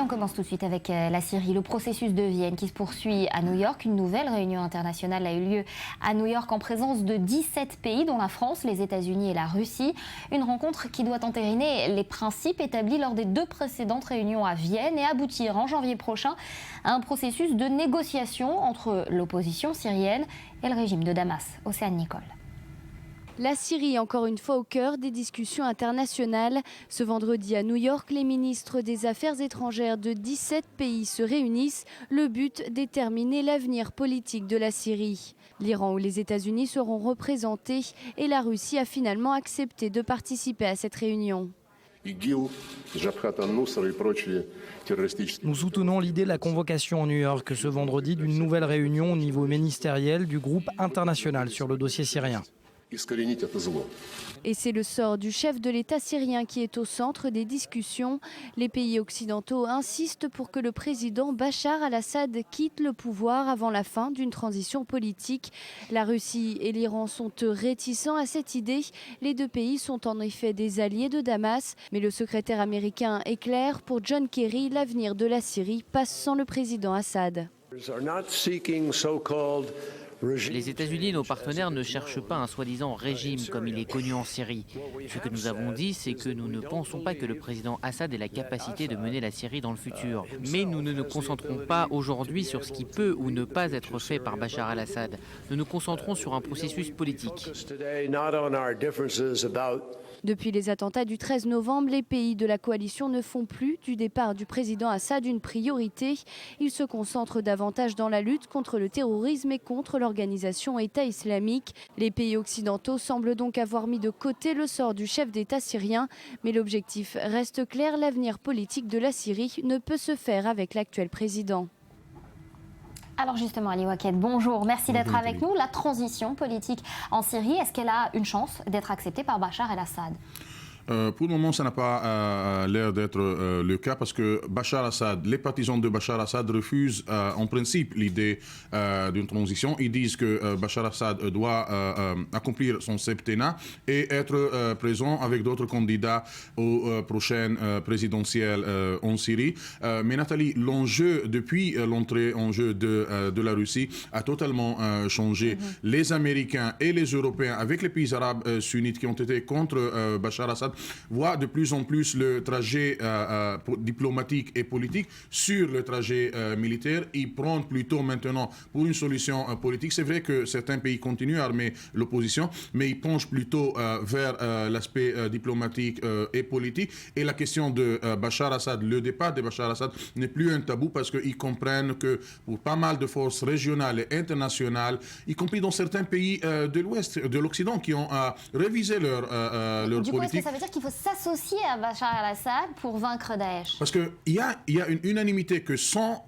On commence tout de suite avec la Syrie. Le processus de Vienne qui se poursuit à New York. Une nouvelle réunion internationale a eu lieu à New York en présence de 17 pays, dont la France, les États-Unis et la Russie. Une rencontre qui doit entériner les principes établis lors des deux précédentes réunions à Vienne et aboutir en janvier prochain à un processus de négociation entre l'opposition syrienne et le régime de Damas. Océane Nicole. La Syrie, encore une fois au cœur des discussions internationales. Ce vendredi à New York, les ministres des Affaires étrangères de 17 pays se réunissent. Le but, déterminer l'avenir politique de la Syrie. L'Iran ou les États-Unis seront représentés et la Russie a finalement accepté de participer à cette réunion. Nous soutenons l'idée de la convocation en New York ce vendredi d'une nouvelle réunion au niveau ministériel du groupe international sur le dossier syrien. Et c'est le sort du chef de l'État syrien qui est au centre des discussions. Les pays occidentaux insistent pour que le président Bachar al-Assad quitte le pouvoir avant la fin d'une transition politique. La Russie et l'Iran sont réticents à cette idée. Les deux pays sont en effet des alliés de Damas. Mais le secrétaire américain est clair, pour John Kerry, l'avenir de la Syrie passe sans le président Assad. Les États-Unis et nos partenaires ne cherchent pas un soi-disant régime comme il est connu en Syrie. Ce que nous avons dit, c'est que nous ne pensons pas que le président Assad ait la capacité de mener la Syrie dans le futur. Mais nous ne nous concentrons pas aujourd'hui sur ce qui peut ou ne pas être fait par Bachar al-Assad. Nous nous concentrons sur un processus politique. Depuis les attentats du 13 novembre, les pays de la coalition ne font plus du départ du président Assad une priorité. Ils se concentrent davantage dans la lutte contre le terrorisme et contre l'organisation État islamique. Les pays occidentaux semblent donc avoir mis de côté le sort du chef d'État syrien. Mais l'objectif reste clair, l'avenir politique de la Syrie ne peut se faire avec l'actuel président. Alors justement, Ali Waqued, bonjour, merci d'être avec nous. La transition politique en Syrie, est-ce qu'elle a une chance d'être acceptée par Bachar el-Assad ? Pour le moment, ça n'a pas l'air d'être le cas parce que Bachar Assad, les partisans de Bachar Assad refusent en principe l'idée d'une transition. Ils disent que Bachar Assad doit accomplir son septennat et être présent avec d'autres candidats aux prochaines présidentielles en Syrie. Mais Nathalie, l'enjeu depuis l'entrée en jeu de la Russie a totalement changé. Les Américains et les Européens, avec les pays arabes sunnites qui ont été contre Bachar Assad, voit de plus en plus le trajet diplomatique et politique sur le trajet militaire. Ils prennent plutôt maintenant pour une solution politique. C'est vrai que certains pays continuent à armer l'opposition, mais ils penchent plutôt vers l'aspect diplomatique et politique. Et la question de Bachar Assad, le départ de Bachar Assad n'est plus un tabou parce qu'ils comprennent que pour pas mal de forces régionales et internationales, y compris dans certains pays de l'Ouest, de l'Occident, qui ont révisé leur politique. Ça veut dire qu'il faut s'associer à Bachar al-Assad pour vaincre Daesh? Parce qu'il y a une unanimité que sans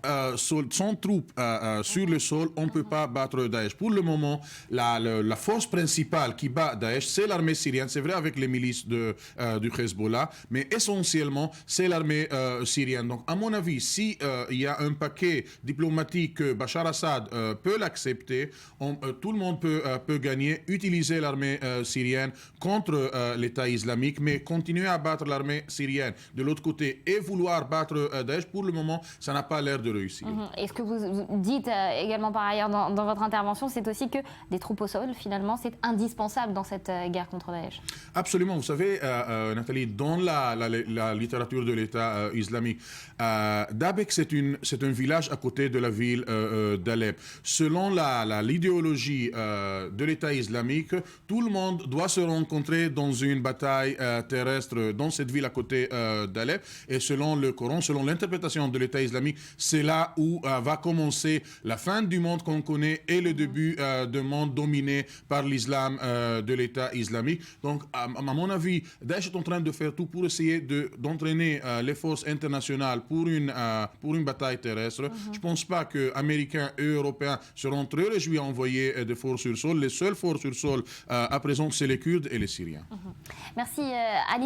troupes sur le sol, on ne peut pas battre Daesh. Pour le moment, la force principale qui bat Daesh, c'est l'armée syrienne. C'est vrai avec les milices du Hezbollah, mais essentiellement, c'est l'armée syrienne. Donc, à mon avis, si il y a un paquet diplomatique que Bachar Assad peut l'accepter, tout le monde peut gagner, utiliser l'armée syrienne contre l'État islamique, mais continuer à battre l'armée syrienne de l'autre côté et vouloir battre Daesh, pour le moment, ça n'a pas l'air de réussir. Et ce que vous dites également par ailleurs dans votre intervention, c'est aussi que des troupes au sol, finalement, c'est indispensable dans cette guerre contre Daesh. Absolument. Vous savez, Nathalie, dans la littérature de l'État islamique, Dabek, c'est un village à côté de la ville d'Alep. Selon l'idéologie de l'État islamique, tout le monde doit se rencontrer dans une bataille terrestre dans cette ville à côté d'Alep. Et selon le Coran, selon l'interprétation de l'État islamique, c'est là où va commencer la fin du monde qu'on connaît et le début d'un monde dominé par l'islam de l'État islamique. Donc, à mon avis, Daesh est en train de faire tout pour essayer d'entraîner les forces internationales pour une bataille terrestre. Je ne pense pas que Américains et Européens seront très réjouis à envoyer des forces sur sol. Les seules forces sur sol à présent, c'est les Kurdes et les Syriens. Merci Ali.